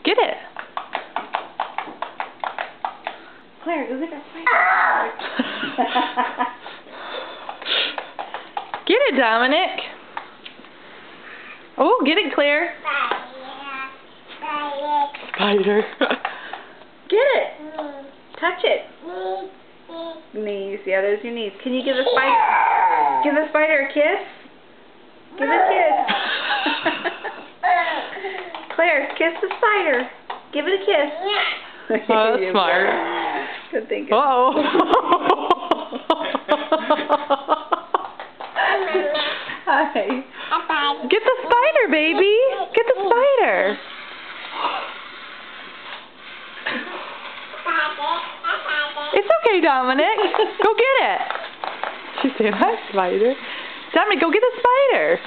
Get it. Claire, go get that spider. Get it, Dominic. Oh, get it, Claire. Spider. Get it. Touch it. Knees. Yeah, there's your knees. Can you give the spider a kiss? Give it a kiss. Claire, kiss the spider. Give it a kiss. Oh, that's smart. Good thinking. Uh-oh. Hi. Get the spider, baby. Get the spider. It's okay, Dominic. Go get it. She said, hi, spider. Dominic, go get the spider.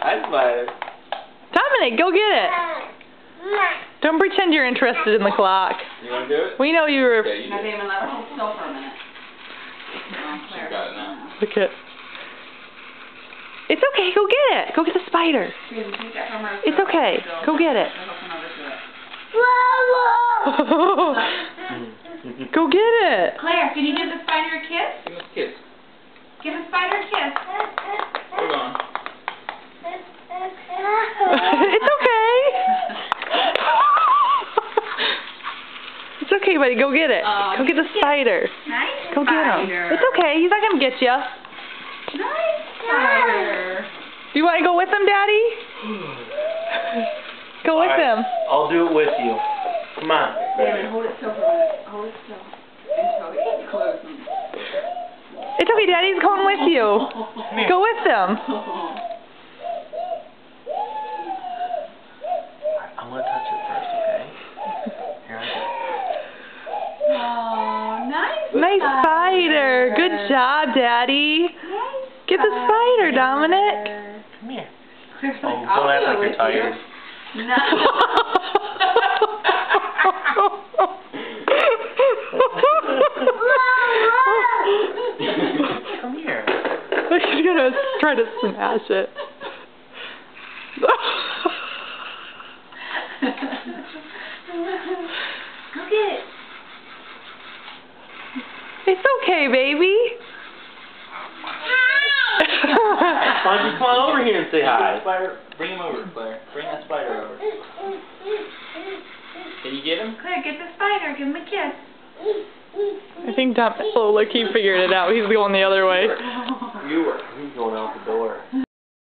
Hi, spider. Dominic, go get it. Don't pretend you're interested in the clock. You want to do it? We know you were... Okay, you do it. Let her hold still for a minute. She's got it now. Look at... It's okay, go get it. Go get the spider. It's okay. Go get it. Go get it. Claire, can you give the spider a kiss? Give us a kiss. Give the spider a kiss. Hold on. It's okay. It's okay, buddy. Go get it. Go get the spider. Nice Go get him. spider. It's okay. He's not going to get you. Nice spider. Do you want to go with him, Daddy? Go with him. I'll do it with you. Come on. David, hold it still for a minute. Hold it still. Until it's closed. It's okay, Daddy's going with you. Go with them. I'm going to touch it first, okay? Here I go. Oh, nice. Nice spider. Good job, Daddy. Get the spider, Dominic. Come here. Oh, don't act like you're tired. No. Come here. She's gonna try to smash it. Go get it. It's okay, baby. Why don't you come on over here and say hi? Spider, bring him over, Claire. Bring that spider over. Can you get him? Claire, get the spider. Give him a kiss. I think Dom, oh look, he figured it out. He's going the other way. You were. He's going out the door.